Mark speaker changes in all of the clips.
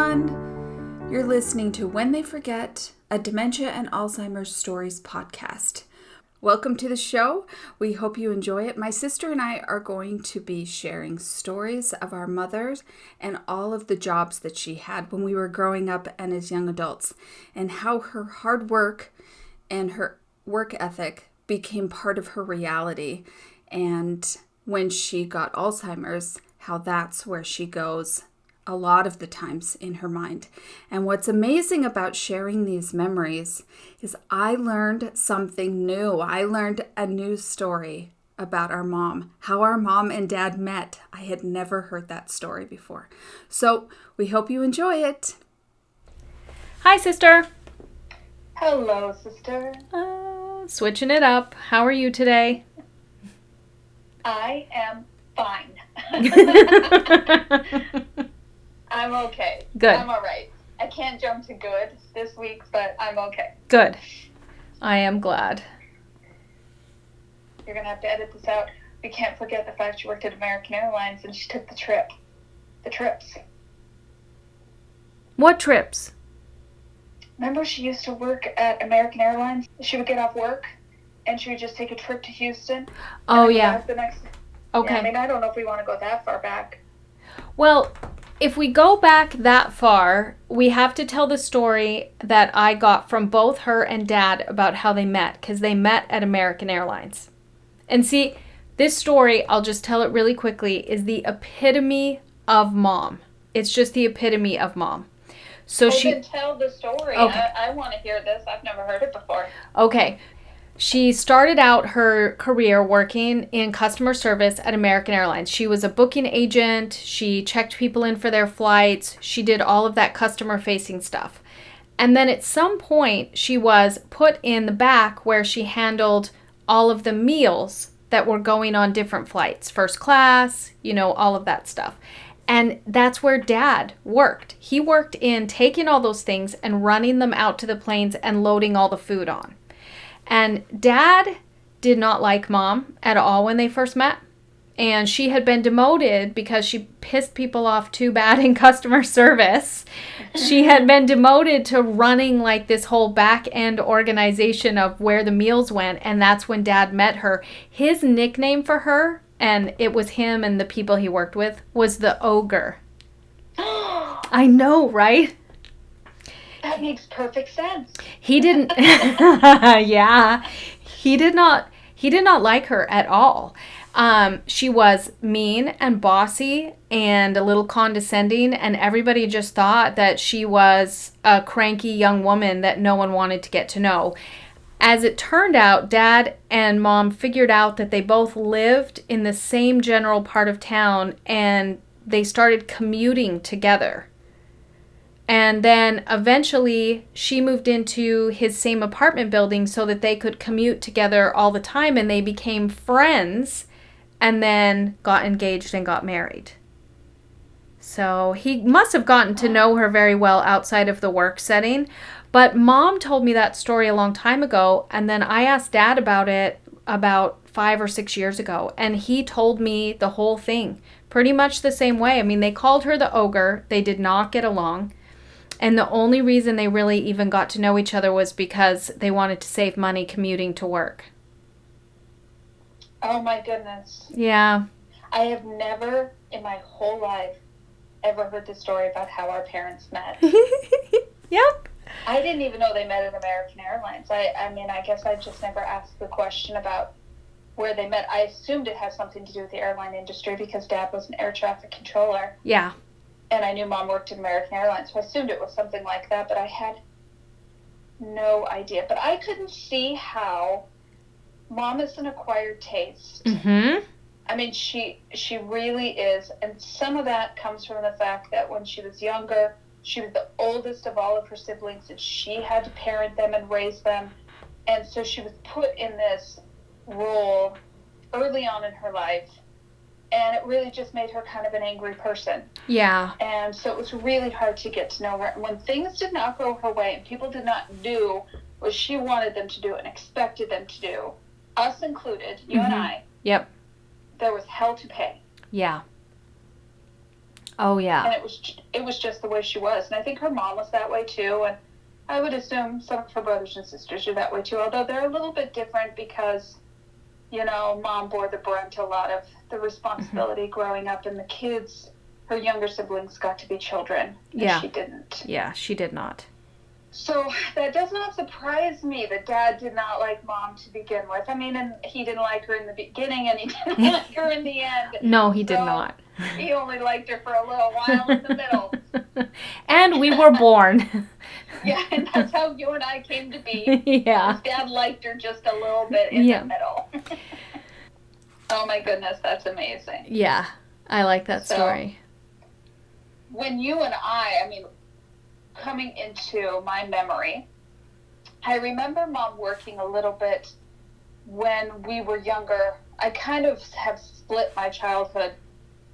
Speaker 1: everyone. You're listening to When They Forget, a Dementia and Alzheimer's Stories podcast. Welcome to the show. We hope you enjoy it. My sister and I are going to be sharing stories of our mothers and all of the jobs that she had when we were growing up and as young adults, and how her hard work and her work ethic became part of her reality. And when she got Alzheimer's, how that's where she goes a lot of the times in her mind. And what's amazing about sharing these memories is I learned something new. I learned a new story about our mom, how our mom and dad met. I had never heard that story before. So we hope you enjoy it.
Speaker 2: Hi, sister.
Speaker 3: Hello, sister.
Speaker 2: Switching it up. How are you today?
Speaker 3: I am fine. I'm okay.
Speaker 2: Good.
Speaker 3: I'm all right. I can't jump to good this week, but I'm okay.
Speaker 2: Good. I am glad.
Speaker 3: You're going to have to edit this out. We can't forget the fact she worked at American Airlines and she took the trips.
Speaker 2: What trips?
Speaker 3: Remember she used to work at American Airlines? She would get off work and she would just take a trip to Houston.
Speaker 2: Oh, yeah.
Speaker 3: Okay. Yeah, I don't know if we want to go that far back.
Speaker 2: Well, if we go back that far, we have to tell the story that I got from both her and Dad about how they met, because they met at American Airlines. And see, this story, I'll just tell it really quickly, is the epitome of mom. It's just the epitome of mom. So
Speaker 3: then tell the story.
Speaker 2: Okay.
Speaker 3: I want to hear this. I've never heard it before.
Speaker 2: Okay. She started out her career working in customer service at American Airlines. She was a booking agent. She checked people in for their flights. She did all of that customer-facing stuff. And then at some point, she was put in the back where she handled all of the meals that were going on different flights. First class, all of that stuff. And that's where Dad worked. He worked in taking all those things and running them out to the planes and loading all the food on. And Dad did not like Mom at all when they first met. And she had been demoted because she pissed people off too bad in customer service. She had been demoted to running like this whole back end organization of where the meals went. And that's when Dad met her. His nickname for her, and it was him and the people he worked with, was the Ogre. I know, right?
Speaker 3: That makes perfect sense.
Speaker 2: He didn't. Yeah. He did not like her at all. She was mean and bossy and a little condescending, and everybody just thought that she was a cranky young woman that no one wanted to get to know. As it turned out, Dad and Mom figured out that they both lived in the same general part of town, and they started commuting together. And then eventually she moved into his same apartment building so that they could commute together all the time, and they became friends and then got engaged and got married. So he must have gotten to know her very well outside of the work setting. But Mom told me that story a long time ago, and then I asked Dad about it about 5 or 6 years ago, and he told me the whole thing pretty much the same way. I mean, they called her the Ogre. They did not get along. And the only reason they really even got to know each other was because they wanted to save money commuting to work.
Speaker 3: Oh my goodness.
Speaker 2: Yeah.
Speaker 3: I have never in my whole life ever heard the story about how our parents met.
Speaker 2: Yep.
Speaker 3: I didn't even know they met at American Airlines. I guess I just never asked the question about where they met. I assumed it has something to do with the airline industry because Dad was an air traffic controller.
Speaker 2: Yeah.
Speaker 3: And I knew Mom worked at American Airlines, so I assumed it was something like that, but I had no idea. But I couldn't see how Mom is an acquired taste.
Speaker 2: Mm-hmm.
Speaker 3: I mean, she really is. And some of that comes from the fact that when she was younger, she was the oldest of all of her siblings, and she had to parent them and raise them. And so she was put in this role early on in her life. And it really just made her kind of an angry person.
Speaker 2: Yeah.
Speaker 3: And so it was really hard to get to know her. And when things did not go her way and people did not do what she wanted them to do and expected them to do, us included, you and I,
Speaker 2: Yep.
Speaker 3: there was hell to pay.
Speaker 2: Yeah. Oh, yeah.
Speaker 3: And it was just the way she was. And I think her mom was that way too. And I would assume some of her brothers and sisters are that way too, although they're a little bit different because, you know, mom bore the brunt a lot of the responsibility growing up, and the kids, her younger siblings, got to be children, and she didn't.
Speaker 2: Yeah, she did not.
Speaker 3: So that does not surprise me that Dad did not like Mom to begin with. I mean, and he didn't like her in the beginning, and he didn't like her in the end.
Speaker 2: No, he did not.
Speaker 3: He only liked her for a little while in the middle.
Speaker 2: And we were born.
Speaker 3: Yeah, and that's how you and I came to be.
Speaker 2: Yeah.
Speaker 3: His dad liked her just a little bit in the middle. Oh my goodness, that's amazing.
Speaker 2: Yeah, I like that story.
Speaker 3: When you and I mean, coming into my memory, I remember Mom working a little bit when we were younger. I kind of have split my childhood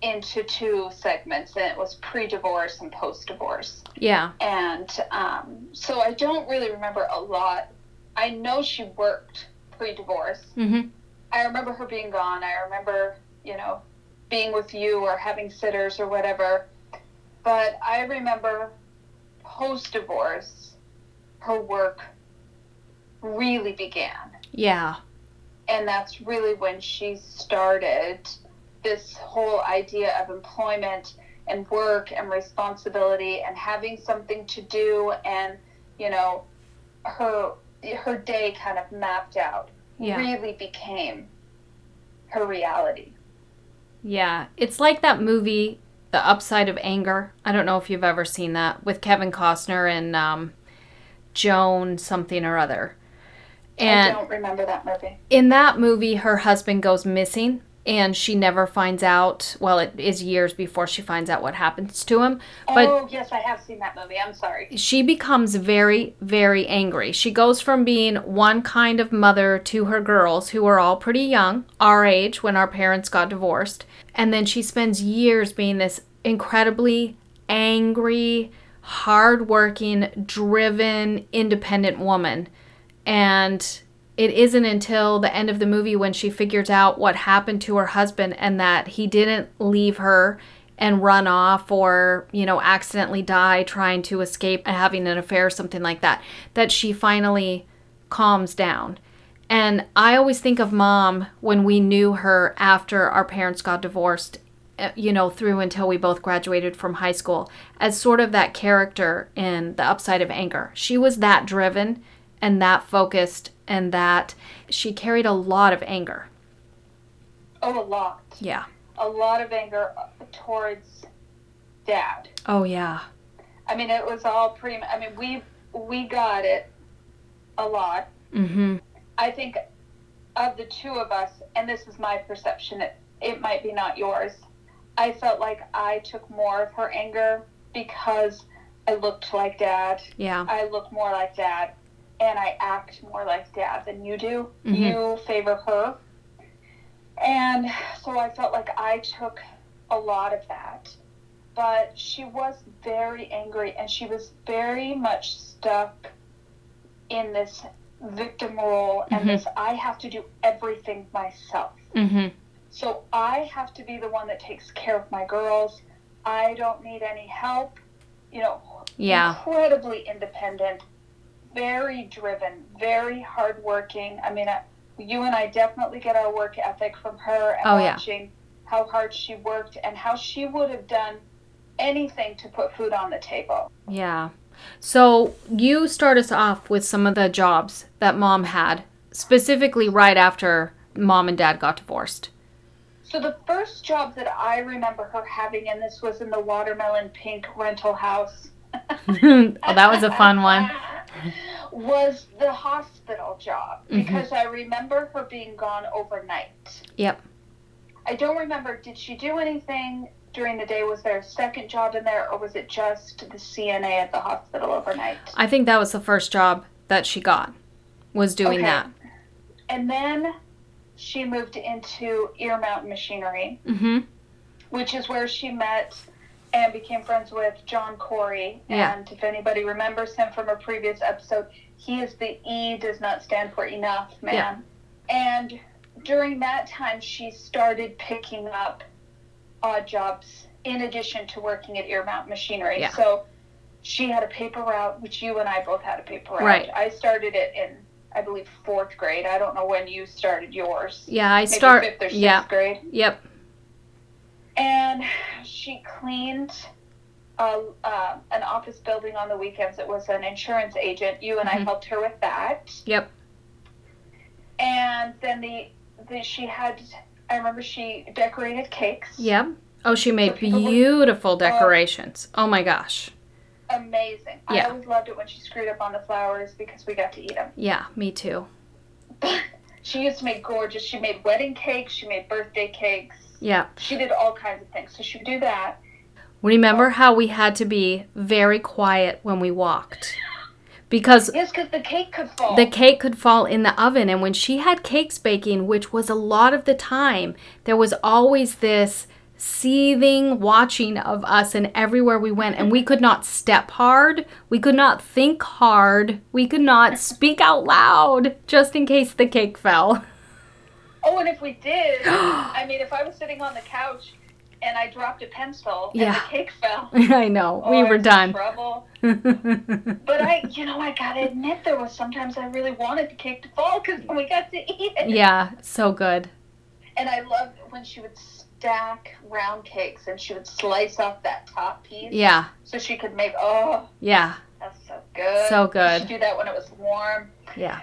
Speaker 3: into two segments, and it was pre-divorce and post-divorce.
Speaker 2: Yeah.
Speaker 3: And so I don't really remember a lot. I know she worked pre-divorce.
Speaker 2: Mm-hmm.
Speaker 3: I remember her being gone. I remember, you know, being with you or having sitters or whatever. But I remember post-divorce, her work really began.
Speaker 2: Yeah.
Speaker 3: And that's really when she started this whole idea of employment and work and responsibility and having something to do, and, you know, her day kind of mapped out.
Speaker 2: Yeah.
Speaker 3: Really became her reality.
Speaker 2: Yeah. It's like that movie, The Upside of Anger. I don't know if you've ever seen that, with Kevin Costner and Joan something or other. And
Speaker 3: I don't remember that movie.
Speaker 2: In that movie, her husband goes missing, and she never finds out. Well, it is years before she finds out what happens to him.
Speaker 3: But yes, I have seen that movie. I'm sorry.
Speaker 2: She becomes very, very angry. She goes from being one kind of mother to her girls, who are all pretty young, our age, when our parents got divorced. And then she spends years being this incredibly angry, hardworking, driven, independent woman. And it isn't until the end of the movie when she figures out what happened to her husband, and that he didn't leave her and run off or, you know, accidentally die trying to escape having an affair or something like that, that she finally calms down. And I always think of Mom when we knew her after our parents got divorced, you know, through until we both graduated from high school, as sort of that character in The Upside of Anger. She was that driven and that focused, and that she carried a lot of anger.
Speaker 3: Oh, a lot.
Speaker 2: Yeah.
Speaker 3: A lot of anger towards Dad.
Speaker 2: Oh, yeah.
Speaker 3: I mean, it was all pretty, I mean, we got it a lot.
Speaker 2: Mm-hmm.
Speaker 3: I think of the two of us, and this is my perception, it might be not yours, I felt like I took more of her anger because I looked like Dad.
Speaker 2: Yeah.
Speaker 3: I look more like Dad, and I act more like Dad than you do.
Speaker 2: Mm-hmm.
Speaker 3: You favor her. And so I felt like I took a lot of that. But she was very angry, and she was very much stuck in this victim role and
Speaker 2: mm-hmm.
Speaker 3: this I have to do everything myself.
Speaker 2: Mm-hmm.
Speaker 3: So I have to be the one that takes care of my girls. I don't need any help. You know, incredibly independent, very driven, very hardworking. I mean, you and I definitely get our work ethic from her, and watching how hard she worked and how she would have done anything to put food on the table.
Speaker 2: Yeah. So you start us off with some of the jobs that Mom had, specifically right after Mom and Dad got divorced.
Speaker 3: So the first job that I remember her having, and this was in the watermelon pink rental house.
Speaker 2: Oh, that was a fun one.
Speaker 3: Was the hospital job,
Speaker 2: mm-hmm.
Speaker 3: because I remember her being gone overnight.
Speaker 2: Yep.
Speaker 3: I don't remember, did she do anything during the day? Was there a second job in there, or was it just the CNA at the hospital overnight?
Speaker 2: I think that was the first job that she got, was doing that.
Speaker 3: And then she moved into Ear Mountain Machinery,
Speaker 2: mm-hmm.
Speaker 3: which is where she met and became friends with John Corey.
Speaker 2: Yeah.
Speaker 3: And if anybody remembers him from a previous episode, he is the E does not stand for enough man.
Speaker 2: Yeah.
Speaker 3: And during that time, she started picking up odd jobs in addition to working at Earmount Machinery.
Speaker 2: Yeah.
Speaker 3: So she had a paper route, which you and I both had a paper route.
Speaker 2: Right.
Speaker 3: I started it in, I believe, 4th grade. I don't know when you started yours.
Speaker 2: Yeah, I
Speaker 3: Maybe
Speaker 2: start
Speaker 3: 5th or 6th grade.
Speaker 2: Yep.
Speaker 3: And she cleaned an office building on the weekends. It was an insurance agent. You and I helped her with that.
Speaker 2: Yep.
Speaker 3: And then I remember she decorated cakes.
Speaker 2: Yep. Oh, she made beautiful decorations. Oh my gosh.
Speaker 3: Amazing.
Speaker 2: Yeah.
Speaker 3: I always loved it when she screwed up on the flowers because we got to eat them.
Speaker 2: Yeah, me too.
Speaker 3: She used to make gorgeous. She made wedding cakes. She made birthday cakes.
Speaker 2: Yeah.
Speaker 3: She did all kinds of things. So she would do that.
Speaker 2: Remember how we had to be very quiet when we walked? Because
Speaker 3: yes, because the cake could fall.
Speaker 2: The cake could fall in the oven. And when she had cakes baking, which was a lot of the time, there was always this seething watching of us and everywhere we went. And we could not step hard. We could not think hard. We could not speak out loud just in case the cake fell.
Speaker 3: Oh, and if we did, I mean, if I was sitting on the couch and I dropped a pencil and the cake fell.
Speaker 2: I know. We were done.
Speaker 3: Trouble. But I gotta admit, there was sometimes I really wanted the cake to fall because we got to eat it.
Speaker 2: Yeah, so good.
Speaker 3: And I loved when she would stack round cakes and she would slice off that top piece.
Speaker 2: Yeah.
Speaker 3: So she could make,
Speaker 2: yeah.
Speaker 3: That's so good.
Speaker 2: So good.
Speaker 3: She'd do that when it was warm.
Speaker 2: Yeah.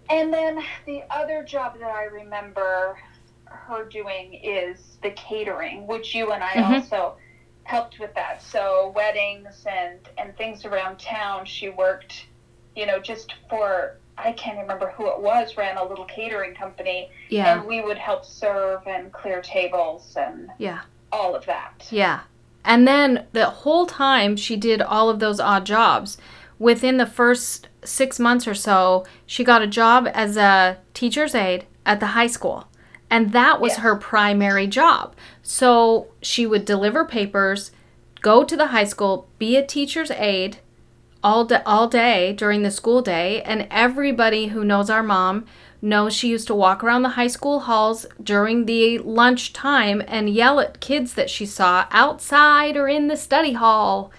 Speaker 3: And then the other job that I remember her doing is the catering, which you and I also helped with that. So weddings and things around town, she worked, just for, I can't remember who it was, ran a little catering company.
Speaker 2: Yeah.
Speaker 3: And we would help serve and clear tables and all of that.
Speaker 2: Yeah. And then the whole time she did all of those odd jobs. Within the first 6 months or so, she got a job as a teacher's aide at the high school. And that was her primary job. So she would deliver papers, go to the high school, be a teacher's aide all day during the school day. And everybody who knows our mom knows she used to walk around the high school halls during the lunch time and yell at kids that she saw outside or in the study hall.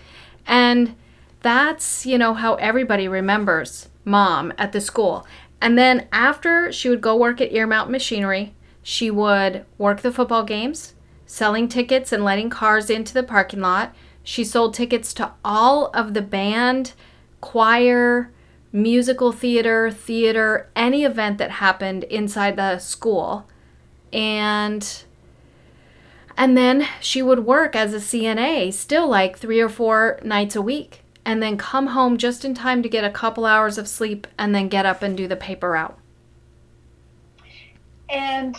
Speaker 2: And that's, how everybody remembers Mom at the school. And then after she would go work at Earmount Machinery, she would work the football games, selling tickets and letting cars into the parking lot. She sold tickets to all of the band, choir, musical theater, any event that happened inside the school. And then she would work as a CNA still like 3 or 4 nights a week. And then come home just in time to get a couple hours of sleep and then get up and do the paper route.
Speaker 3: And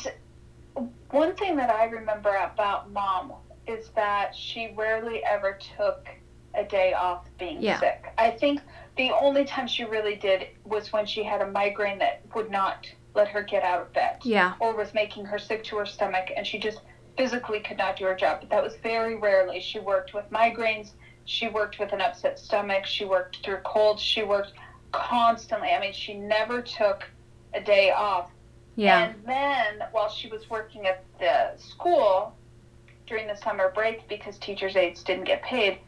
Speaker 3: one thing that I remember about Mom is that she rarely ever took a day off being sick. I think the only time she really did was when she had a migraine that would not let her get out of bed.
Speaker 2: Yeah.
Speaker 3: Or was making her sick to her stomach and she just physically could not do her job. But that was very rarely. She worked with migraines. She worked with an upset stomach. She worked through colds. She worked constantly. I mean, she never took a day off.
Speaker 2: Yeah.
Speaker 3: And then while she was working at the school during the summer break, because teachers' aides didn't get paid,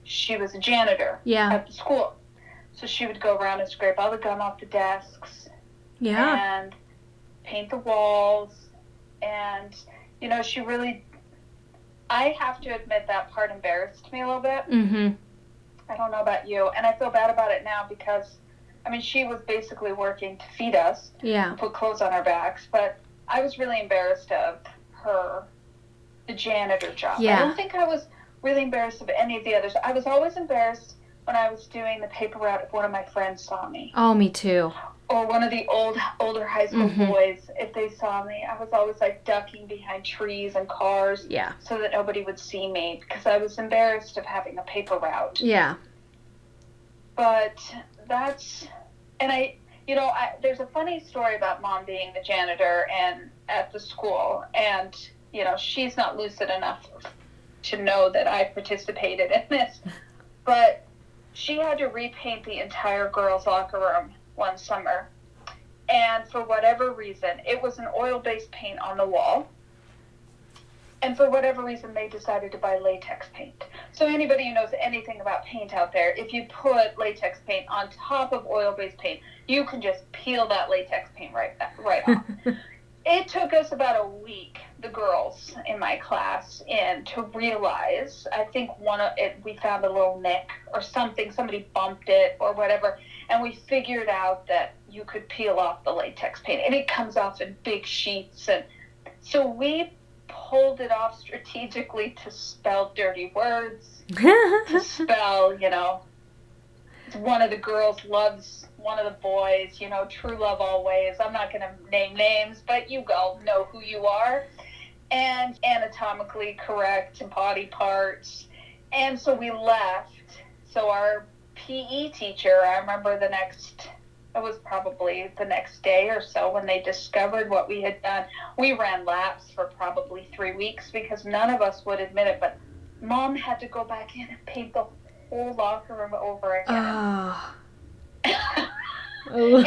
Speaker 3: she was a janitor at the school. So she would go around and scrape all the gum off the desks and paint the walls. And, she really... I have to admit that part embarrassed me a little bit.
Speaker 2: Mm-hmm.
Speaker 3: I don't know about you. And I feel bad about it now because, she was basically working to feed us.
Speaker 2: Yeah.
Speaker 3: Put clothes on our backs. But I was really embarrassed of the janitor job.
Speaker 2: Yeah.
Speaker 3: I don't think I was really embarrassed of any of the others. I was always embarrassed when I was doing the paper route if one of my friends saw me.
Speaker 2: Oh, me too.
Speaker 3: Or one of the older high school boys, if they saw me, I was always like ducking behind trees and cars so that nobody would see me because I was embarrassed of having a paper route.
Speaker 2: Yeah.
Speaker 3: But there's a funny story about Mom being the janitor and at the school, and, she's not lucid enough to know that I participated in this, but she had to repaint the entire girls' locker room one summer, and for whatever reason, it was an oil-based paint on the wall, And for whatever reason, they decided to buy latex paint. So anybody who knows anything about paint out there, if you put latex paint on top of oil-based paint, you can just peel that latex paint right off. It took us about a week, the girls in my class, to realize, I think we found a little nick or something, somebody bumped it or whatever, and we figured out that you could peel off the latex paint, and it comes off in big sheets. And so we pulled it off strategically to spell dirty words, to spell, one of the girls loves one of the boys, true love always. I'm not going to name names, but you all know who you are. And anatomically correct body parts. And so we left. So our PE teacher, I remember it was probably the next day or so when they discovered what we had done. We ran laps for probably 3 weeks because none of us would admit it, but Mom had to go back in and paint the whole locker room over again. I feel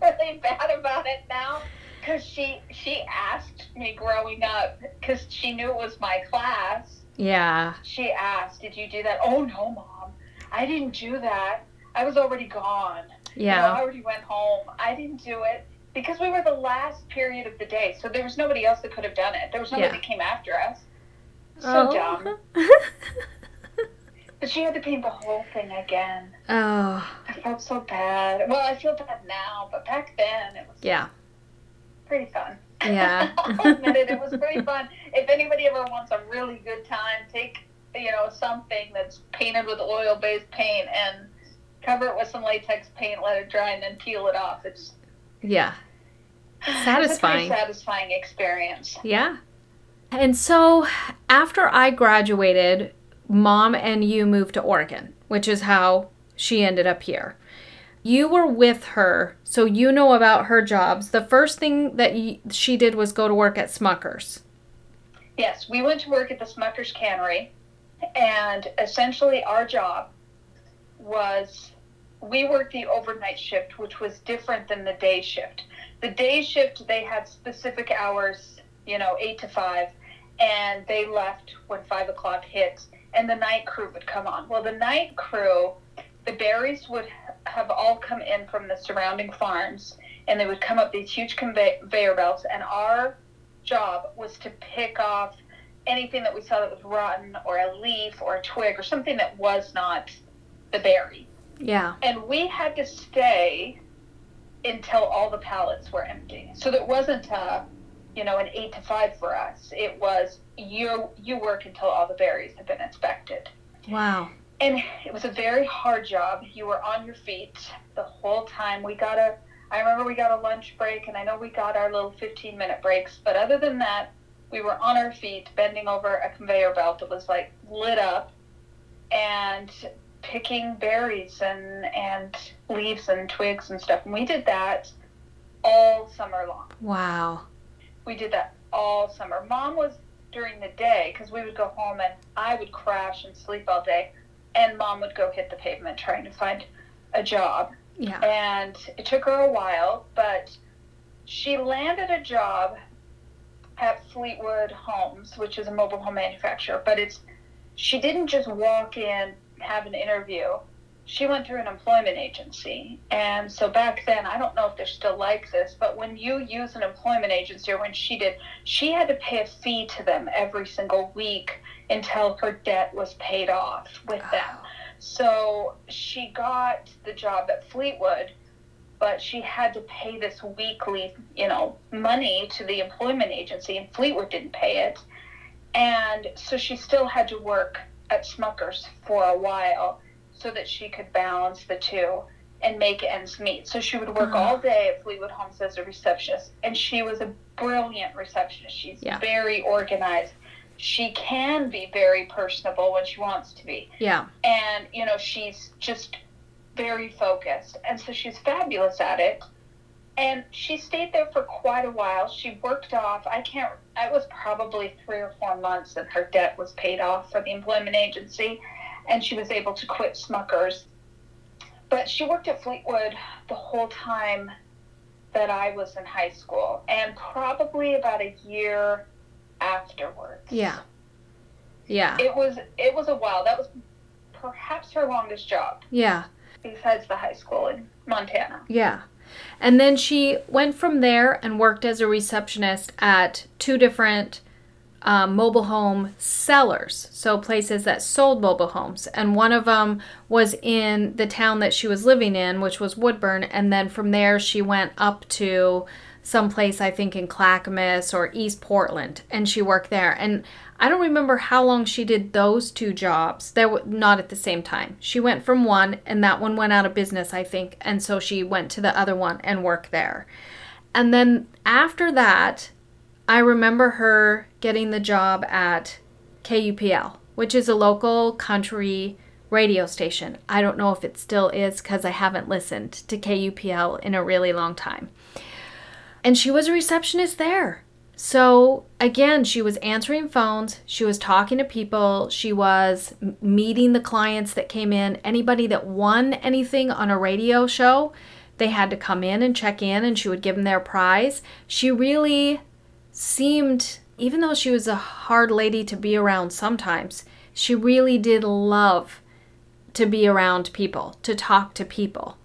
Speaker 3: really bad about it now because she asked me growing up because she knew it was my class.
Speaker 2: Yeah.
Speaker 3: She asked, "Did you do that?" "Oh no, Mom, I didn't do that. I was already gone.
Speaker 2: Yeah.
Speaker 3: I already went home. I didn't do it." Because we were the last period of the day, so there was nobody else that could have done it. There was nobody that came after us. So dumb. But she had to paint the whole thing again.
Speaker 2: Oh.
Speaker 3: I felt so bad. Well, I feel bad now, but back then it was pretty fun.
Speaker 2: Yeah.
Speaker 3: I'll admit it was pretty fun. If anybody ever wants a really good time, take, something that's painted with oil-based paint and cover it with some latex paint, let it dry, and then peel it off. It's
Speaker 2: satisfying.
Speaker 3: It's a pretty satisfying experience.
Speaker 2: Yeah. And so after I graduated, Mom and you moved to Oregon, which is how she ended up here. You were with her, so you know about her jobs. The first thing that she did was go to work at Smucker's.
Speaker 3: Yes, we went to work at the Smucker's cannery, and essentially our job was we worked the overnight shift, which was different than the day shift. The day shift, they had specific hours, 8 to 5, and they left when 5 o'clock hit, and the night crew would come on. Well, the night crew, the berries would have all come in from the surrounding farms, and they would come up these huge conveyor belts, and our job was to pick off anything that we saw that was rotten, or a leaf, or a twig, or something that was not the berry.
Speaker 2: Yeah.
Speaker 3: And we had to stay until all the pallets were empty. So it wasn't an 8 to 5 for us. It was you work until all the berries have been inspected.
Speaker 2: Wow.
Speaker 3: And it was a very hard job. You were on your feet the whole time. I remember we got a lunch break, and I know we got our little 15-minute breaks, but other than that, we were on our feet, bending over a conveyor belt that was lit up, and picking berries and leaves and twigs and stuff. And we did that all summer long.
Speaker 2: Wow.
Speaker 3: We did that all summer. Mom was during the day, because we would go home and I would crash and sleep all day, and Mom would go hit the pavement trying to find a job.
Speaker 2: Yeah.
Speaker 3: And it took her a while, but she landed a job at Fleetwood Homes, which is a mobile home manufacturer. But she didn't just walk in, have an interview. She went through an employment agency. And so back then, I don't know if they're still like this, but when you use an employment agency, or when she did, she had to pay a fee to them every single week until her debt was paid off with them. So she got the job at Fleetwood, but she had to pay this weekly, money to the employment agency, and Fleetwood didn't pay it. And so she still had to work at Smucker's for a while so that she could balance the two and make ends meet. So she would work all day at Fleetwood Homes as a receptionist, and she was a brilliant receptionist. She's very organized. She can be very personable when she wants to be. Yeah. And, she's just very focused. And so she's fabulous at it. And she stayed there for quite a while. She worked off, it was probably 3 or 4 months, and her debt was paid off for the employment agency, and she was able to quit Smucker's. But she worked at Fleetwood the whole time that I was in high school, and probably about a year afterwards.
Speaker 2: Yeah. Yeah.
Speaker 3: It was a while. That was perhaps her longest job.
Speaker 2: Yeah.
Speaker 3: Besides the high school in Montana.
Speaker 2: Yeah. And then she went from there and worked as a receptionist at 2 different mobile home sellers, so places that sold mobile homes. And one of them was in the town that she was living in, which was Woodburn. And then from there, she went up to some place, I think in Clackamas or East Portland, and she worked there. And I don't remember how long she did those 2 jobs. They were not at the same time. She went from one, and that one went out of business, I think. And so she went to the other one and worked there. And then after that, I remember her getting the job at KUPL, which is a local country radio station. I don't know if it still is because I haven't listened to KUPL in a really long time. And she was a receptionist there. So again, she was answering phones, she was talking to people, she was meeting the clients that came in. Anybody that won anything on a radio show, they had to come in and check in, and she would give them their prize. She really seemed, even though she was a hard lady to be around sometimes, she really did love to be around people, to talk to people.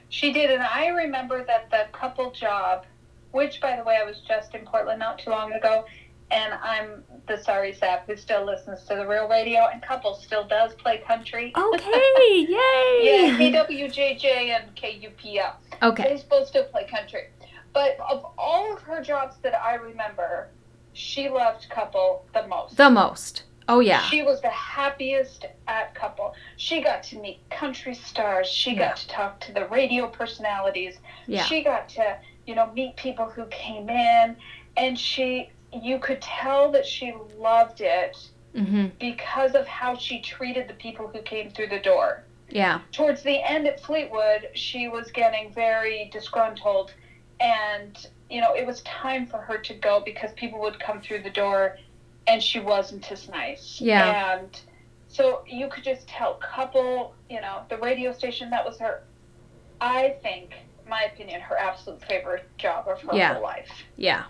Speaker 3: She did, and I remember that the couple job, which, by the way, I was just in Portland not too long ago, and I'm the sorry sap who still listens to the real radio, and couple still does play country.
Speaker 2: Okay, yay!
Speaker 3: Yeah, KWJJ and KUPL.
Speaker 2: Okay.
Speaker 3: They both still play country. But of all of her jobs that I remember, she loved couple the most.
Speaker 2: The most. Oh, yeah.
Speaker 3: She was the happiest at couple. She got to meet country stars. She got to talk to the radio personalities.
Speaker 2: Yeah.
Speaker 3: She got to, meet people who came in. And you could tell that she loved it because of how she treated the people who came through the door.
Speaker 2: Yeah.
Speaker 3: Towards the end at Fleetwood, she was getting very disgruntled. And, it was time for her to go because people would come through the door and she wasn't as nice.
Speaker 2: Yeah.
Speaker 3: And so you could just tell couple, the radio station, that was her, I think, my opinion, her absolute favorite job of her whole life.
Speaker 2: Yeah.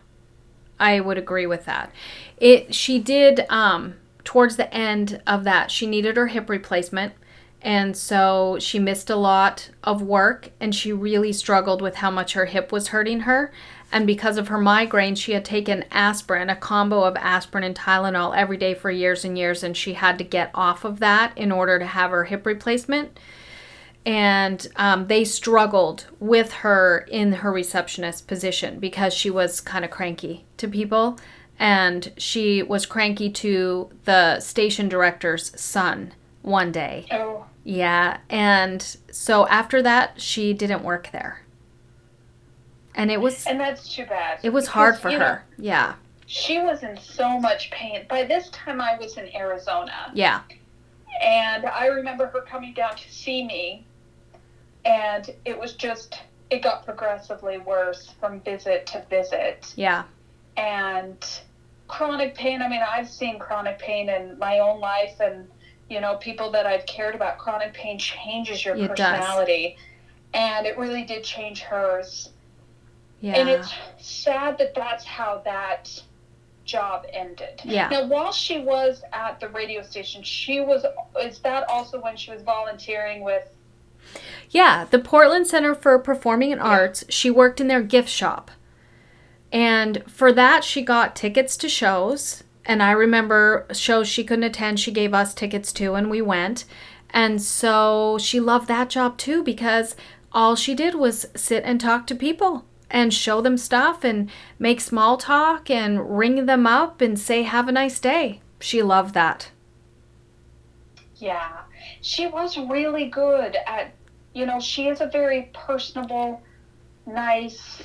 Speaker 2: I would agree with that. She did, towards the end of that, she needed her hip replacement. And so she missed a lot of work, and she really struggled with how much her hip was hurting her. And because of her migraine, she had taken aspirin, a combo of aspirin and Tylenol every day for years and years, and she had to get off of that in order to have her hip replacement. And they struggled with her in her receptionist position because she was kind of cranky to people, and she was cranky to the station director's son one day.
Speaker 3: Oh.
Speaker 2: Yeah, and so after that, she didn't work there. And
Speaker 3: that's too bad.
Speaker 2: It was hard for her. Yeah.
Speaker 3: She was in so much pain. By this time, I was in Arizona.
Speaker 2: Yeah.
Speaker 3: And I remember her coming down to see me, and it got progressively worse from visit to visit.
Speaker 2: Yeah.
Speaker 3: And chronic pain, I've seen chronic pain in my own life, and people that I've cared about. Chronic pain changes your personality. Does. And it really did change hers.
Speaker 2: Yeah.
Speaker 3: And it's sad that that's how that job ended.
Speaker 2: Yeah.
Speaker 3: Now, while she was at the radio station, is that also when she was volunteering with?
Speaker 2: Yeah, the Portland Center for Performing and Arts. She worked in their gift shop. And for that, she got tickets to shows. And I remember shows she couldn't attend, she gave us tickets to, and we went. And so she loved that job too, because all she did was sit and talk to people and show them stuff and make small talk and ring them up and say, have a nice day. She loved that.
Speaker 3: Yeah, she was really good at, she is a very personable, nice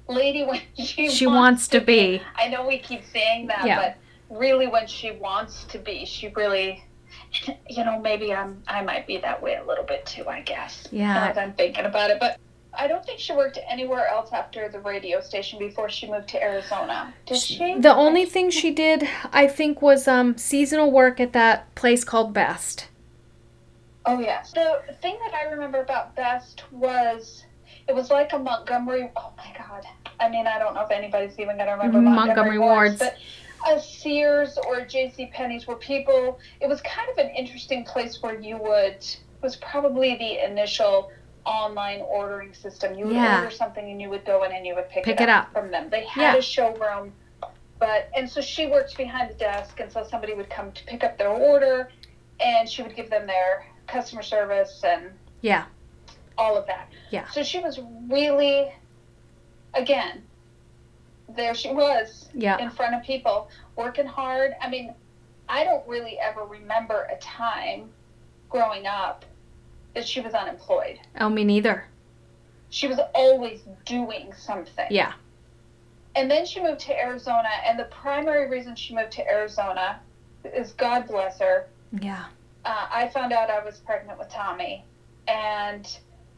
Speaker 3: lady when she wants to be. I know we keep saying that, but really when she wants to be, she really, maybe I might be that way a little bit too, I guess.
Speaker 2: Yeah.
Speaker 3: As I'm thinking about it. But I don't think she worked anywhere else after the radio station before she moved to Arizona. Did she?
Speaker 2: The only thing she did, I think, was seasonal work at that place called Best.
Speaker 3: Oh, yes. The thing that I remember about Best was It was like a Montgomery, oh my God. I mean, I don't know if anybody's even going to remember
Speaker 2: Montgomery Ward's.
Speaker 3: but a Sears or a JCPenney's where people, it was kind of an interesting place where it was probably the initial online ordering system. You would order something and you would go in and you would pick it up from them. They had a showroom, and so she worked behind the desk, and so somebody would come to pick up their order, and she would give them their customer service and all of that.
Speaker 2: Yeah.
Speaker 3: So she was really, again, there she was in front of people working hard. I mean, I don't really ever remember a time growing up that she was unemployed.
Speaker 2: Oh, me neither.
Speaker 3: She was always doing something.
Speaker 2: Yeah.
Speaker 3: And then she moved to Arizona, and the primary reason she moved to Arizona is, God bless her.
Speaker 2: Yeah.
Speaker 3: I found out I was pregnant with Tommy, and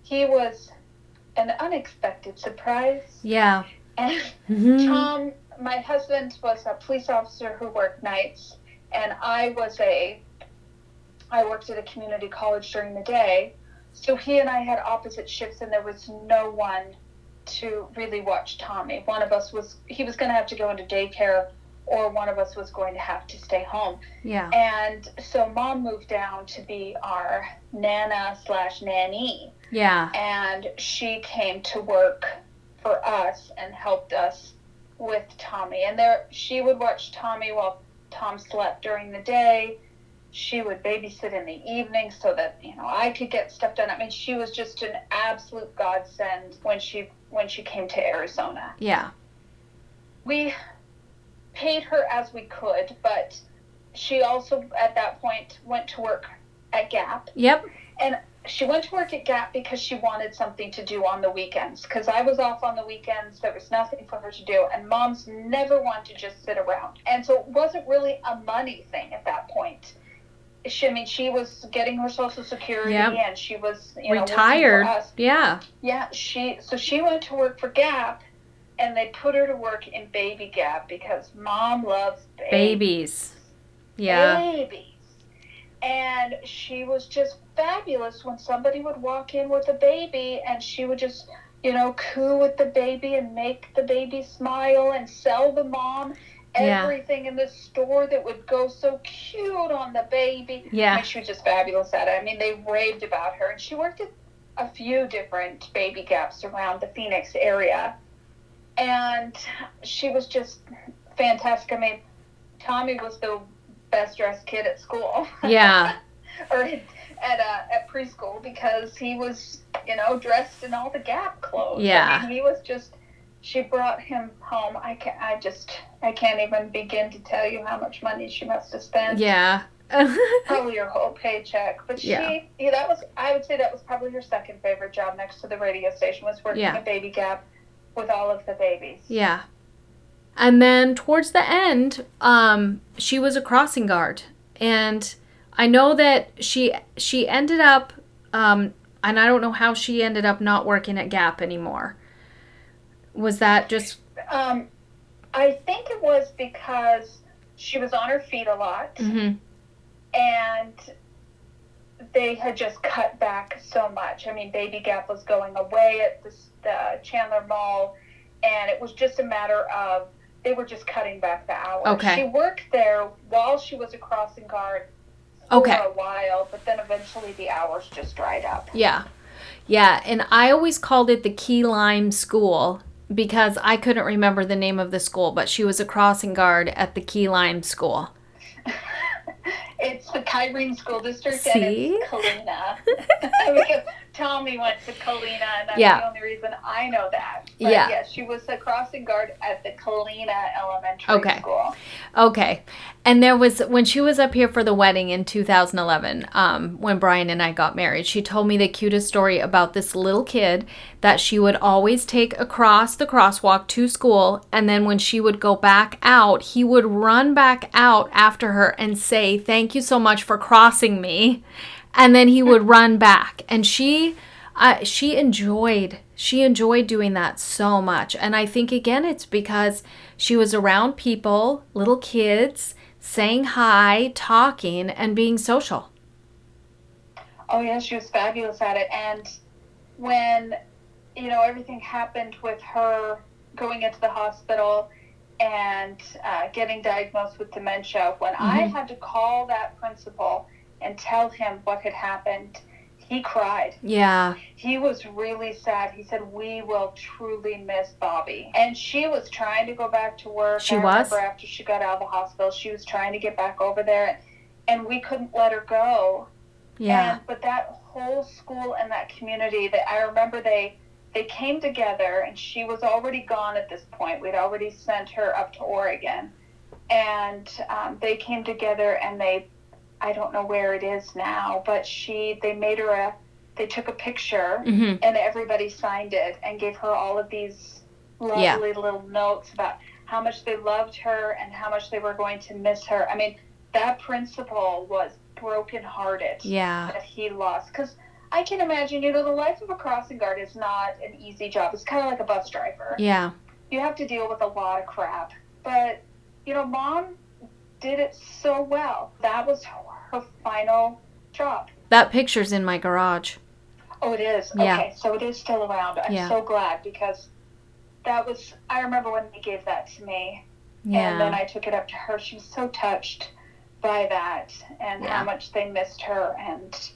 Speaker 3: he was an unexpected surprise.
Speaker 2: Yeah.
Speaker 3: And Tom, my husband, was a police officer who worked nights, and I worked at a community college during the day. So he and I had opposite shifts, and there was no one to really watch Tommy. One of us he was going to have to go into daycare, or one of us was going to have to stay home.
Speaker 2: Yeah.
Speaker 3: And so Mom moved down to be our Nana/nanny.
Speaker 2: Yeah.
Speaker 3: And she came to work for us and helped us with Tommy. And she would watch Tommy while Tom slept during the day. She would babysit in the evening so that, I could get stuff done. I mean, she was just an absolute godsend when she came to Arizona.
Speaker 2: Yeah.
Speaker 3: We paid her as we could, but she also, at that point, went to work at Gap.
Speaker 2: Yep.
Speaker 3: And she went to work at Gap because she wanted something to do on the weekends. Because I was off on the weekends. There was nothing for her to do. And moms never want to just sit around. And so it wasn't really a money thing at that point. She was getting her Social Security, and she was
Speaker 2: retired.
Speaker 3: Working for us.
Speaker 2: Yeah.
Speaker 3: Yeah. She went to work for Gap, and they put her to work in Baby Gap because Mom loves
Speaker 2: babies. Yeah.
Speaker 3: Babies. And she was just fabulous when somebody would walk in with a baby, and she would just, coo with the baby and make the baby smile and sell the mom everything in the store that would go so cute on the baby.
Speaker 2: Yeah.
Speaker 3: I mean, she was just fabulous at it. I mean, they raved about her. And she worked at a few different Baby Gaps around the Phoenix area. And she was just fantastic. I mean, Tommy was the best dressed kid at school.
Speaker 2: Yeah.
Speaker 3: Or at preschool, because he was, dressed in all the Gap clothes.
Speaker 2: Yeah.
Speaker 3: I mean, he was just... She brought him home. I can't even begin to tell you how much money she must have spent.
Speaker 2: Yeah.
Speaker 3: Probably her whole paycheck. But I would say that was probably her second favorite job next to the radio station, was working at Baby Gap with all of the babies.
Speaker 2: Yeah. And then towards the end, she was a crossing guard. And I know that she ended up, and I don't know how she ended up not working at Gap anymore. Was that just...
Speaker 3: I think it was because she was on her feet a lot, and they had just cut back so much. I mean, Baby Gap was going away at the Chandler Mall, and it was just a matter of they were just cutting back the hours.
Speaker 2: Okay.
Speaker 3: She worked there while she was a crossing guard for a while, but then eventually the hours just dried up.
Speaker 2: Yeah. Yeah, and I always called it the Key Lime School, because I couldn't remember the name of the school, but she was a crossing guard at the Key Lime School.
Speaker 3: It's the Kyrene School District,
Speaker 2: See?
Speaker 3: and it's Kalina. Because Tommy went to Kalina, and that's the only reason I know that. But yes, she was a crossing guard at the Kalina Elementary School.
Speaker 2: Okay. And there was, when she was up here for the wedding in 2011, when Brian and I got married, she told me the cutest story about this little kid that she would always take across the crosswalk to school, and then when she would go back out, he would run back out after her and say, "Thank you so much for crossing me." And then he would run back. And she enjoyed doing that so much. And I think, again, it's because she was around people, little kids, saying hi, talking, and being social.
Speaker 3: Oh, yeah, she was fabulous at it. And when everything happened with her going into the hospital and getting diagnosed with dementia. When I had to call that principal and tell him what had happened, he cried.
Speaker 2: Yeah.
Speaker 3: He was really sad. He said, we will truly miss Bobby. And she was trying to go back to work.
Speaker 2: She
Speaker 3: I
Speaker 2: was?
Speaker 3: remember after she got out of the hospital, she was trying to get back over there, and we couldn't let her go.
Speaker 2: Yeah.
Speaker 3: But that whole school and that community, that I remember they came together, and she was already gone at this point. We'd already sent her up to Oregon. And they came together, and I don't know where it is now, but they took a picture, and everybody signed it and gave her all of these lovely little notes about how much they loved her and how much they were going to miss her. I mean, that principal was brokenhearted that he lost. Because I can imagine, the life of a crossing guard is not an easy job. It's kind of like a bus driver.
Speaker 2: Yeah.
Speaker 3: You have to deal with a lot of crap. But, Mom did it so well. That was her final job.
Speaker 2: That picture's in my garage.
Speaker 3: Oh, it is?
Speaker 2: Yeah.
Speaker 3: Okay, so it is still around. I'm so glad, because I remember when they gave that to me.
Speaker 2: Yeah.
Speaker 3: And then I took it up to her. She was so touched by that and how much they missed her and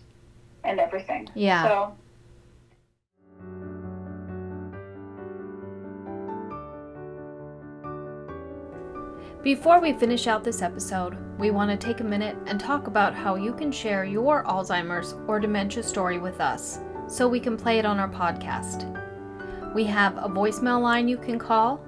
Speaker 3: everything.
Speaker 2: Yeah.
Speaker 3: So.
Speaker 2: Before we finish out this episode, we want to take a minute and talk about how you can share your Alzheimer's or dementia story with us so we can play it on our podcast. We have a voicemail line you can call.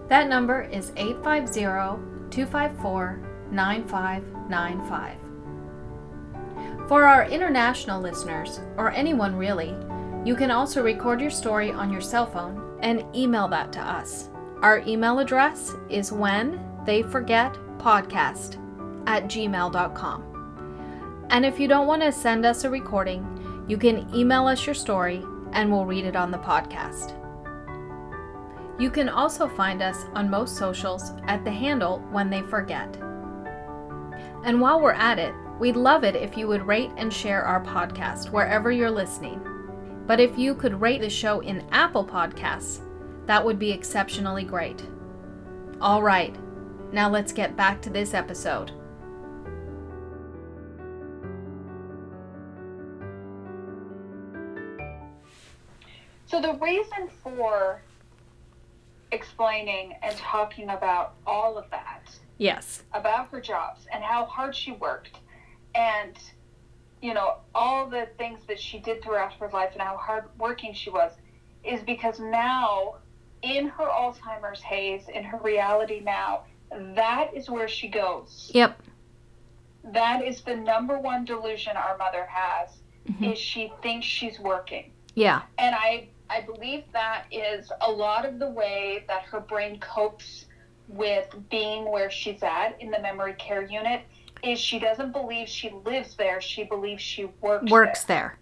Speaker 2: That number is 850-254-9595. For our international listeners, or anyone really, you can also record your story on your cell phone and email that to us. Our email address is whentheyforgetpodcast@gmail.com. And if you don't want to send us a recording, you can email us your story and we'll read it on the podcast. You can also find us on most socials at the handle When They Forget. And while we're at it, we'd love it if you would rate and share our podcast wherever you're listening. But if you could rate the show in Apple Podcasts, that would be exceptionally great. All right, now let's get back to this episode.
Speaker 3: So the reason for explaining and talking about all of that,
Speaker 2: Yes.
Speaker 3: about her jobs and how hard she worked, and all the things that she did throughout her life and how hardworking she was, is because now, in her Alzheimer's haze, in her reality now, that is where she goes.
Speaker 2: Yep.
Speaker 3: That is the number one delusion our mother has, is she thinks she's working.
Speaker 2: Yeah.
Speaker 3: And I believe that is a lot of the way that her brain copes with being where she's at in the memory care unit, is she doesn't believe she lives there, she believes she works there.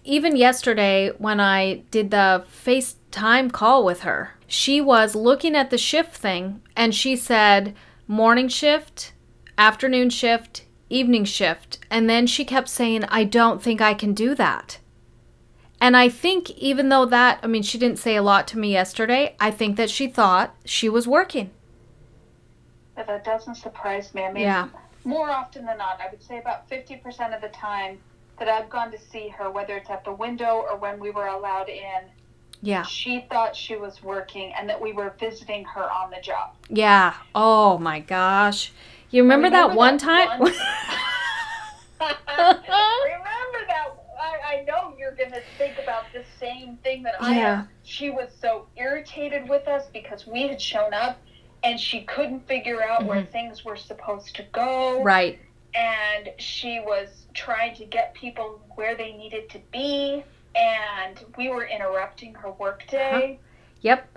Speaker 2: Even yesterday when I did the FaceTime call with her, she was looking at the shift thing and she said morning shift, afternoon shift, evening shift. And then she kept saying, I don't think I can do that. And I think even though she didn't say a lot to me yesterday, I think that she thought she was working.
Speaker 3: But that doesn't surprise me. I mean, more often than not, I would say about 50% of the time that I've gone to see her, whether it's at the window or when we were allowed in, she thought she was working and that we were visiting her on the job.
Speaker 2: Yeah. Oh my gosh. You remember that one time?
Speaker 3: Remember that? I know you're going to think about the same thing that I am. She was so irritated with us because we had shown up and she couldn't figure out where things were supposed to go.
Speaker 2: Right.
Speaker 3: And she was trying to get people where they needed to be, and we were interrupting her workday.
Speaker 2: Yep.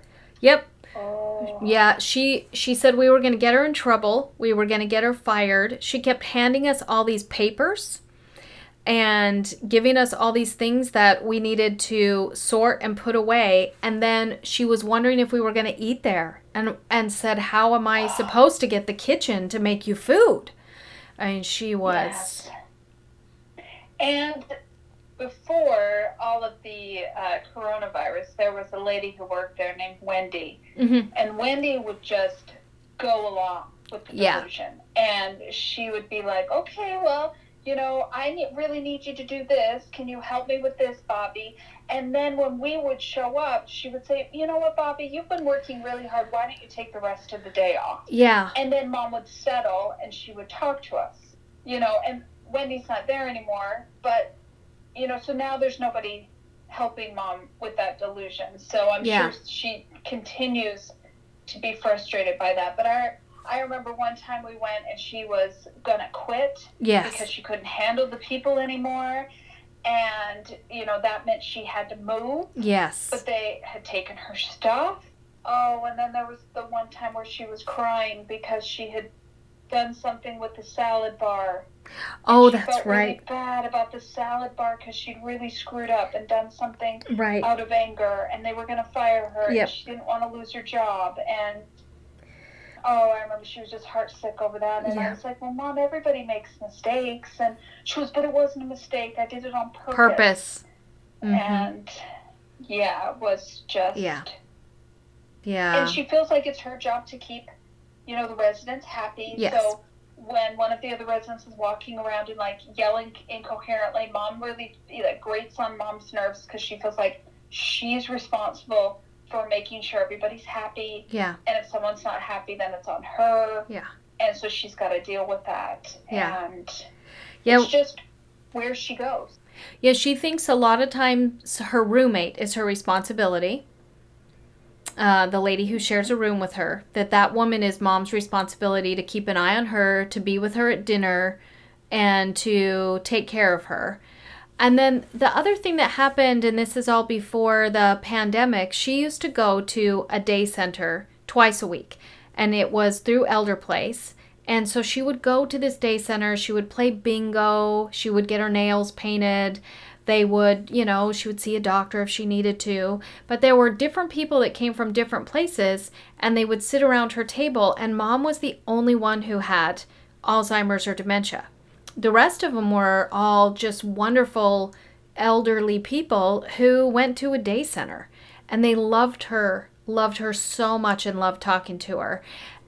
Speaker 2: Oh. Yeah, she said we were going to get her in trouble. We were going to get her fired. She kept handing us all these papers and giving us all these things that we needed to sort and put away. And then she was wondering if we were going to eat there and said, how am I supposed to get the kitchen to make you food? I mean, she was...
Speaker 3: Yes. And before all of the coronavirus, there was a lady who worked there named Wendy.
Speaker 2: Mm-hmm.
Speaker 3: And Wendy would just go along with the delusion. And she would be like, okay, well, I really need you to do this. Can you help me with this, Bobby? And then when we would show up, she would say, you know what, Bobby, you've been working really hard. Why don't you take the rest of the day off?
Speaker 2: Yeah.
Speaker 3: And then Mom would settle and she would talk to us, and Wendy's not there anymore. But, so now there's nobody helping Mom with that delusion. So I'm sure she continues to be frustrated by that. But I remember one time we went and she was going to quit because she couldn't handle the people anymore. And, that meant she had to move.
Speaker 2: Yes.
Speaker 3: But they had taken her stuff. Oh, and then there was the one time where she was crying because she had done something with the salad bar.
Speaker 2: Oh,
Speaker 3: that's right. She felt really
Speaker 2: right.
Speaker 3: bad about the salad bar because she'd really screwed up and done something
Speaker 2: right.
Speaker 3: out of anger. And they were going to fire her.
Speaker 2: Yep.
Speaker 3: And she didn't want to lose her job. And I remember she was just heartsick over that. And I was like, well, Mom, everybody makes mistakes. And she was, but it wasn't a mistake. I did it on purpose.
Speaker 2: Mm-hmm.
Speaker 3: And, it was just...
Speaker 2: Yeah.
Speaker 3: And she feels like it's her job to keep, the residents happy.
Speaker 2: Yes.
Speaker 3: So when one of the other residents is walking around and, yelling incoherently, Mom really grates on Mom's nerves because she feels like she's responsible for making sure everybody's happy.
Speaker 2: Yeah.
Speaker 3: And if someone's not happy, then it's on her.
Speaker 2: Yeah.
Speaker 3: And so she's got to deal with that.
Speaker 2: Yeah.
Speaker 3: And it's just where she goes.
Speaker 2: Yeah, she thinks a lot of times her roommate is her responsibility. The lady who shares a room with her, that woman is Mom's responsibility to keep an eye on her, to be with her at dinner, and to take care of her. And then the other thing that happened, and this is all before the pandemic, she used to go to a day center twice a week, and it was through Elder Place. And so she would go to this day center, she would play bingo, she would get her nails painted, they would, she would see a doctor if she needed to. But there were different people that came from different places, and they would sit around her table, and Mom was the only one who had Alzheimer's or dementia. The rest of them were all just wonderful elderly people who went to a day center, and they loved her so much and loved talking to her.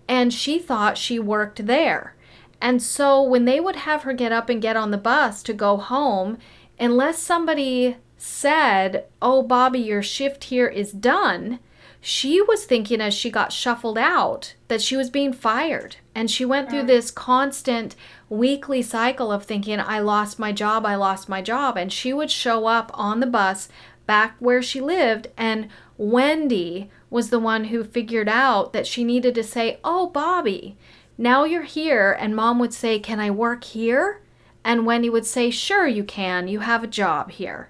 Speaker 2: And she thought she worked there. And so when they would have her get up and get on the bus to go home, unless somebody said, oh, Bobby, your shift here is done, she was thinking as she got shuffled out that she was being fired. And she went through this constant weekly cycle of thinking, I lost my job. And she would show up on the bus back where she lived, and Wendy was the one who figured out that she needed to say, oh, Bobby, now you're here. And Mom would say, can I work here? And Wendy would say, sure you can. You have a job here.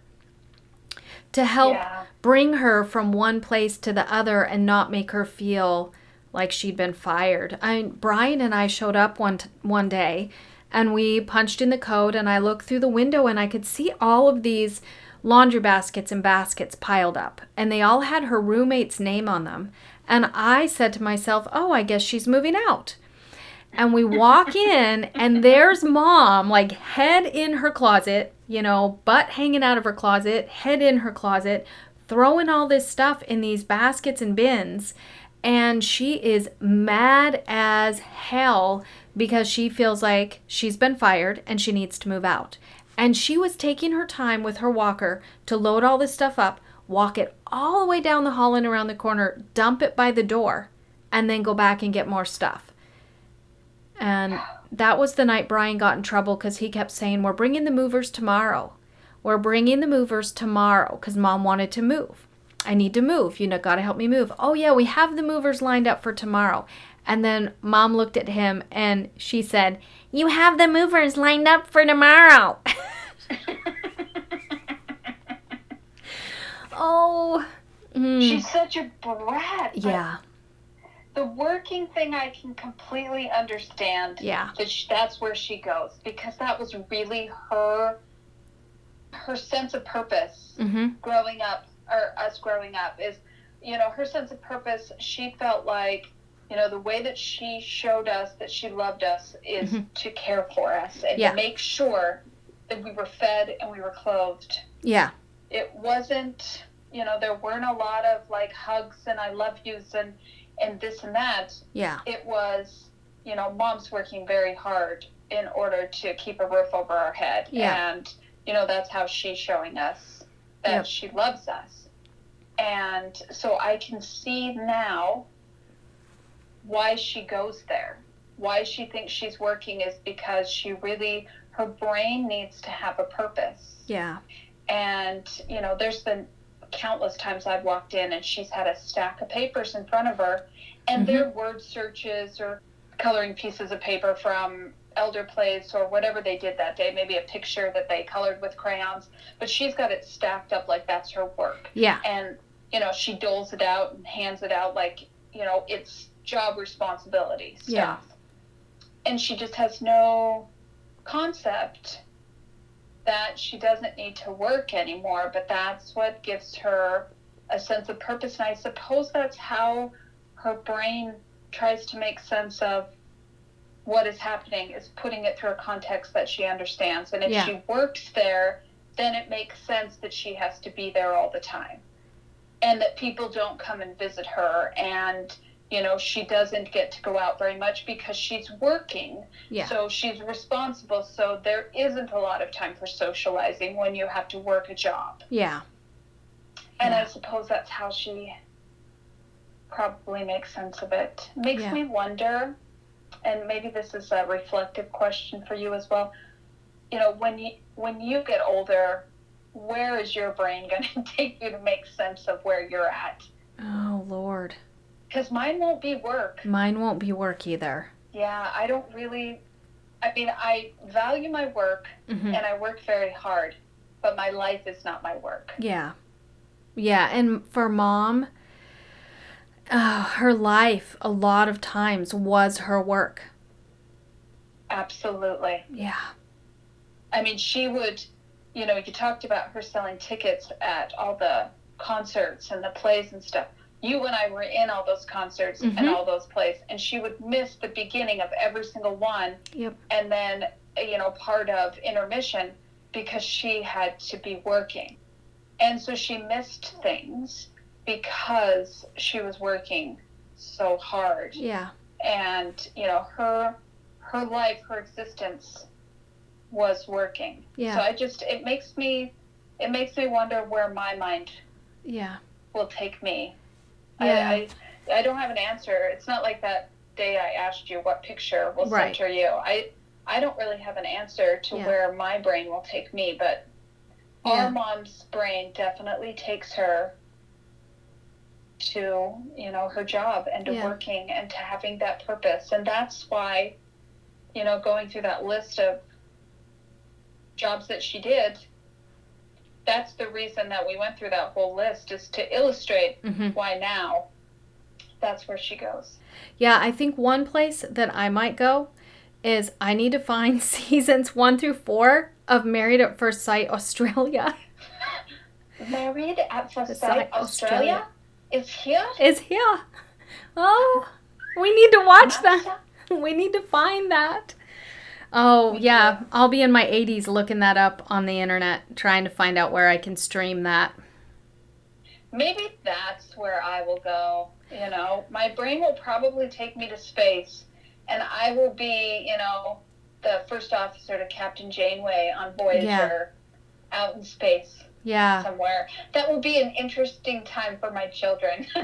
Speaker 2: To help bring her from one place to the other and not make her feel like she'd been fired. Brian and I showed up one day, and we punched in the code, and I looked through the window and I could see all of these laundry baskets and baskets piled up, and they all had her roommate's name on them. And I said to myself, oh, I guess she's moving out. And we walk in, and there's Mom, head in her closet, butt hanging out of her closet, head in her closet, throwing all this stuff in these baskets and bins. And she is mad as hell because she feels like she's been fired and she needs to move out. And she was taking her time with her walker to load all this stuff up, walk it all the way down the hall and around the corner, dump it by the door, and then go back and get more stuff. And that was the night Brian got in trouble because he kept saying, we're bringing the movers tomorrow. We're bringing the movers tomorrow because Mom wanted to move. I need to move. Got to help me move. Oh, yeah, we have the movers lined up for tomorrow. And then Mom looked at him and she said, you have the movers lined up for tomorrow. Oh.
Speaker 3: She's such a brat.
Speaker 2: Yeah.
Speaker 3: The working thing I can completely understand.
Speaker 2: Yeah.
Speaker 3: That's where she goes, because that was really her sense of purpose growing up, or us growing up, is, her sense of purpose. She felt like, the way that she showed us that she loved us is to care for us and to make sure that we were fed and we were clothed
Speaker 2: Yeah.
Speaker 3: It wasn't, there weren't a lot of like hugs and I love yous and this and that.
Speaker 2: Yeah.
Speaker 3: It was, mom's working very hard in order to keep a roof over our head.
Speaker 2: Yeah.
Speaker 3: And, that's how she's showing us that she loves us. And so I can see now why she goes there. Why she thinks she's working is because her brain needs to have a purpose.
Speaker 2: Yeah.
Speaker 3: And, there's been countless times I've walked in and she's had a stack of papers in front of her and they're word searches or coloring pieces of paper from elder plays or whatever they did that day, maybe a picture that they colored with crayons, but she's got it stacked up like that's her work.
Speaker 2: Yeah.
Speaker 3: And, she doles it out and hands it out like, it's job responsibility stuff.
Speaker 2: Yeah.
Speaker 3: And she just has no concept that she doesn't need to work anymore, but that's what gives her a sense of purpose. And I suppose that's how her brain tries to make sense of what is happening, is putting it through a context that she understands. And if she works there, then it makes sense that she has to be there all the time and that people don't come and visit her. And she doesn't get to go out very much because she's working.
Speaker 2: Yeah.
Speaker 3: So she's responsible. So there isn't a lot of time for socializing when you have to work a job.
Speaker 2: Yeah.
Speaker 3: And I suppose that's how she probably makes sense of it. Makes me wonder, and maybe this is a reflective question for you as well. When you get older, where is your brain going to take you to make sense of where you're at?
Speaker 2: Oh, Lord.
Speaker 3: Because mine won't be work.
Speaker 2: Mine won't be work either.
Speaker 3: Yeah, I don't really... I value my work, and I work very hard, but my life is not my work.
Speaker 2: Yeah. Yeah, and for Mom, her life, a lot of times, was her work.
Speaker 3: Absolutely.
Speaker 2: Yeah.
Speaker 3: She would... you talked about her selling tickets at all the concerts and the plays and stuff. You and I were in all those concerts and all those plays, and she would miss the beginning of every single one.
Speaker 2: Yep.
Speaker 3: And then, part of intermission because she had to be working. And so she missed things because she was working so hard.
Speaker 2: Yeah.
Speaker 3: And, her life, her existence was working.
Speaker 2: Yeah.
Speaker 3: So it makes me wonder where my mind will take me.
Speaker 2: Yeah.
Speaker 3: I don't have an answer. It's not like that day I asked you what picture will center you. I don't really have an answer to where my brain will take me, but our mom's brain definitely takes her to, her job and to working and to having that purpose. And that's why, going through that list of jobs that she did, that's the reason that we went through that whole list, is to illustrate why now that's where she goes.
Speaker 2: Yeah, I think one place that I might go is I need to find seasons 1 through 4 of Married at First Sight Australia.
Speaker 3: Married at First Sight Australia is here?
Speaker 2: Is here. Oh, we need to watch that. We need to find that. Oh, yeah. I'll be in my 80s looking that up on the internet, trying to find out where I can stream that.
Speaker 3: Maybe that's where I will go. My brain will probably take me to space, and I will be, the first officer to Captain Janeway on Voyager out in space.
Speaker 2: Yeah.
Speaker 3: Somewhere. That will be an interesting time for my children to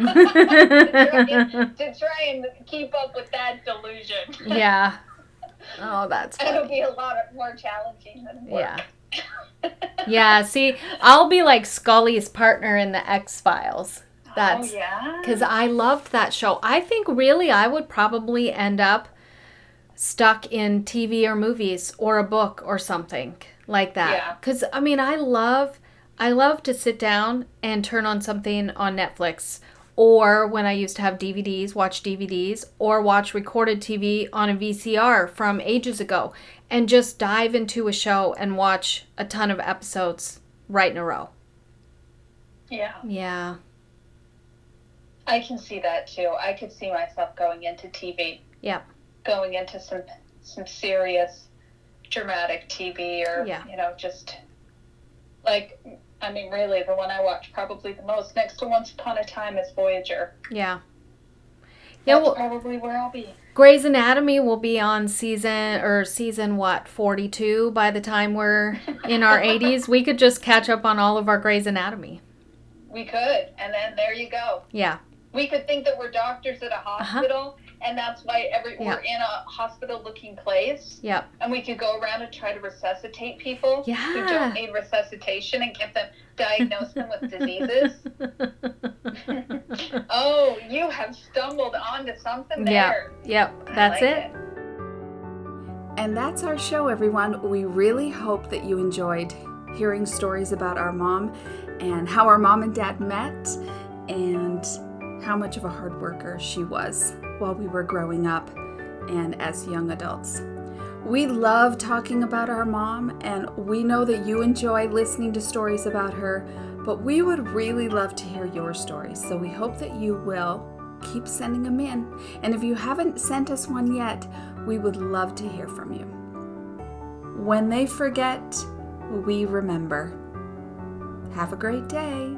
Speaker 3: try and keep up with that delusion.
Speaker 2: Yeah. Oh, that's funny.
Speaker 3: It'll be a lot more challenging than work.
Speaker 2: Yeah. Yeah, see, I'll be like Scully's partner in the X-Files. That's, because I loved that show. I think really I would probably end up stuck in TV or movies or a book or something like that.
Speaker 3: Yeah.
Speaker 2: Because, I love to sit down and turn on something on Netflix, or when I used to have DVDs, watch DVDs, or watch recorded TV on a VCR from ages ago, and just dive into a show and watch a ton of episodes right in a row.
Speaker 3: Yeah.
Speaker 2: Yeah.
Speaker 3: I can see that too. I could see myself going into TV.
Speaker 2: Yep.
Speaker 3: Going into some serious dramatic TV, or just like I mean, really, the one I watch probably the most next to Once Upon a Time is Voyager.
Speaker 2: Yeah.
Speaker 3: That's probably where I'll be.
Speaker 2: Grey's Anatomy will be on season 42 by the time we're in our 80s. We could just catch up on all of our Grey's Anatomy.
Speaker 3: We could, and then there you go.
Speaker 2: Yeah.
Speaker 3: We could think that we're doctors at a hospital, and that's why we're in a hospital-looking place.
Speaker 2: Yep.
Speaker 3: And we could go around and try to resuscitate people who don't need resuscitation and diagnose them with diseases. Oh, you have stumbled onto something there.
Speaker 2: Yep. That's it.
Speaker 1: And that's our show, everyone. We really hope that you enjoyed hearing stories about our mom and how our mom and dad met and how much of a hard worker she was while we were growing up and as young adults. We love talking about our mom, and we know that you enjoy listening to stories about her, but we would really love to hear your stories. So we hope that you will keep sending them in. And if you haven't sent us one yet, we would love to hear from you. When they forget, we remember. Have a great day.